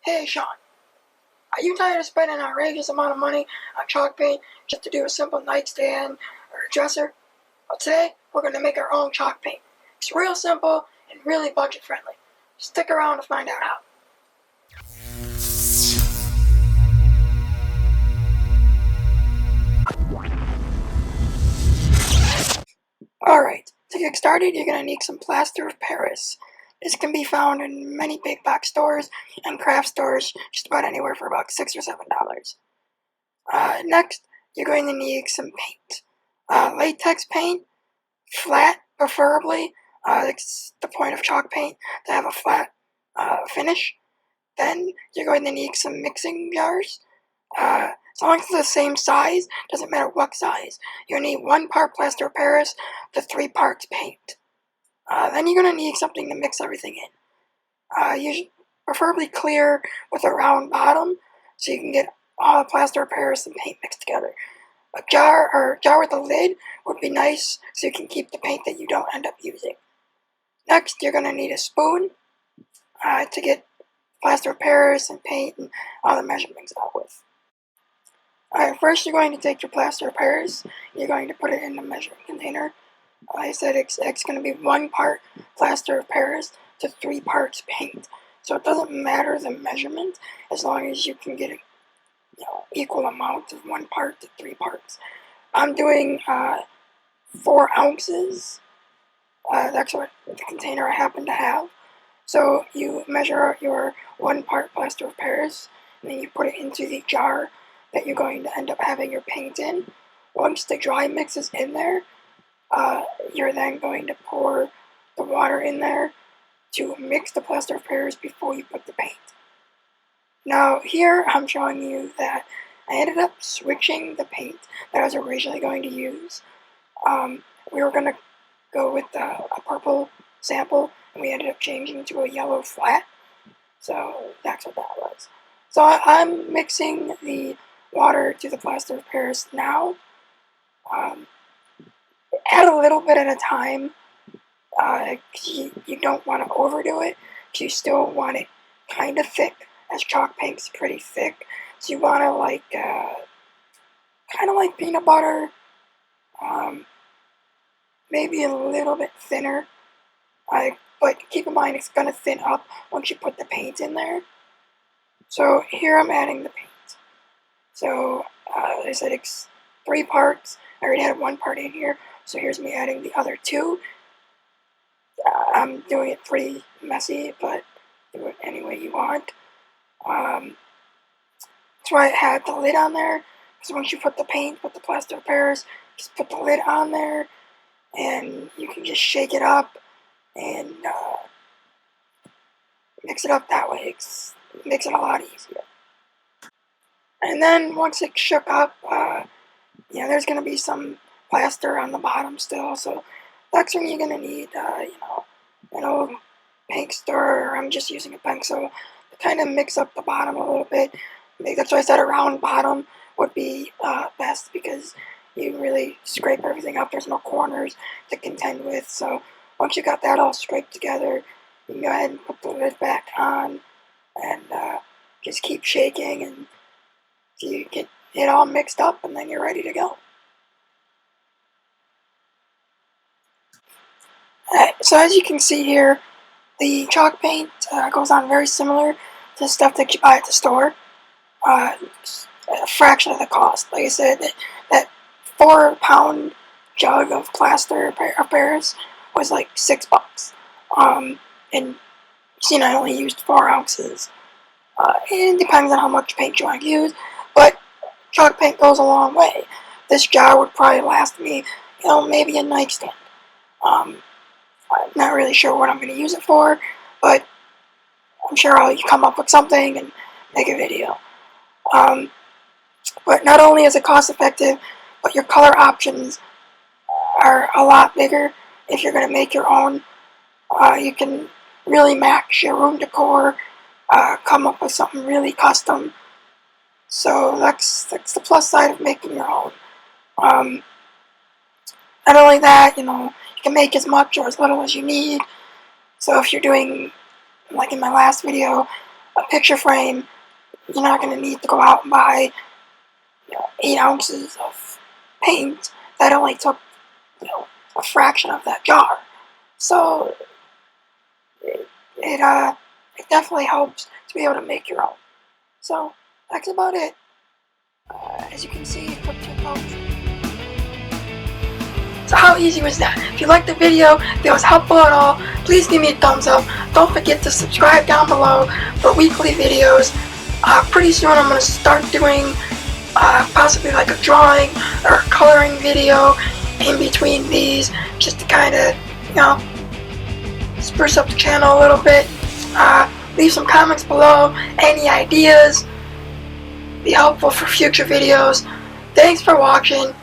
Hey Sean, are you tired of spending an outrageous amount of money on chalk paint just to do a simple nightstand or a dresser? Well, today we're going to make our own chalk paint. It's real simple and really budget friendly. Stick around to find out how. Alright, to get started you're going to need some Plaster of Paris. This can be found in many big box stores and craft stores, just about anywhere for about $6 or $7. Next, you're going to need some paint. Latex paint, flat preferably. It's the point of chalk paint to have a flat finish. Then you're going to need some mixing jars. As long as it's the same size, doesn't matter what size. You're going to need 1 part plaster of Paris to 3 parts paint. Then you're going to need something to mix everything in. Preferably clear with a round bottom, so you can get all the plaster of Paris and paint mixed together. A jar with a lid would be nice, so you can keep the paint that you don't end up using. Next, you're going to need a spoon to get plaster of Paris and paint and all the measurements out with. Alright, first you're going to take your plaster of Paris, you're going to put it in the measuring container. Like I said, it's going to be 1 part plaster of Paris to 3 parts paint. So it doesn't matter the measurement as long as you can get an equal amount of 1 part to 3 parts. I'm doing 4 ounces. That's what the container I happen to have. So you measure out your 1 part plaster of Paris, and then you put it into the jar that you're going to end up having your paint in. Once the dry mix is in there, you're then going to pour the water in there to mix the plaster of Paris before you put the paint. Now here I'm showing you that I ended up switching the paint that I was originally going to use. We were going to go with a purple sample, and we ended up changing to a yellow flat. So that's what that was. So I'm mixing the water to the plaster of Paris now. Add a little bit at a time. You don't want to overdo it, because you still want it kind of thick, as chalk paint's pretty thick. So you want to kind of like peanut butter, maybe a little bit thinner. But keep in mind it's going to thin up once you put the paint in there. So here I'm adding the paint. So I said it's 3 parts. I already had 1 part in here, so here's me adding the other 2. I'm doing it pretty messy, but do it any way you want. That's why I had the lid on there, because once you put the paint with the plaster of Paris, just put the lid on there, and you can just shake it up and mix it up that way. It makes it a lot easier. And then once it's shook up, there's going to be some plaster on the bottom still, so that's when you're going to need, an old paint stirrer, or I'm just using a pencil to kind of mix up the bottom a little bit. That's why I said a round bottom would be best, because you really scrape everything up. There's no corners to contend with. So once you got that all scraped together, you can go ahead and put the lid back on and just keep shaking and you get it all mixed up, and then you're ready to go. So as you can see here, the chalk paint goes on very similar to stuff that you buy at the store. A fraction of the cost. Like I said, that 4-pound jug of plaster of Paris was like $6. And I only used 4 ounces. It depends on how much paint you want to use, but chalk paint goes a long way. This jar would probably last me, maybe a nightstand. I'm not really sure what I'm going to use it for, but I'm sure I'll come up with something and make a video. But not only is it cost effective, but your color options are a lot bigger if you're going to make your own. You can really match your room decor, come up with something really custom. So that's the plus side of making your own. Not only that, you can make as much or as little as you need. So if you're doing, like in my last video, a picture frame, you're not going to need to go out and buy 8 ounces of paint that only took a fraction of that jar. So it definitely helps to be able to make your own. So that's about it. As you can see, it took 2 coats. So how easy was that? If you liked the video, if it was helpful at all, please give me a thumbs up. Don't forget to subscribe down below for weekly videos. Pretty soon I'm going to start doing possibly like a drawing or a coloring video in between these, just to kind of, spruce up the channel a little bit. Leave some comments below, any ideas, be helpful for future videos. Thanks for watching.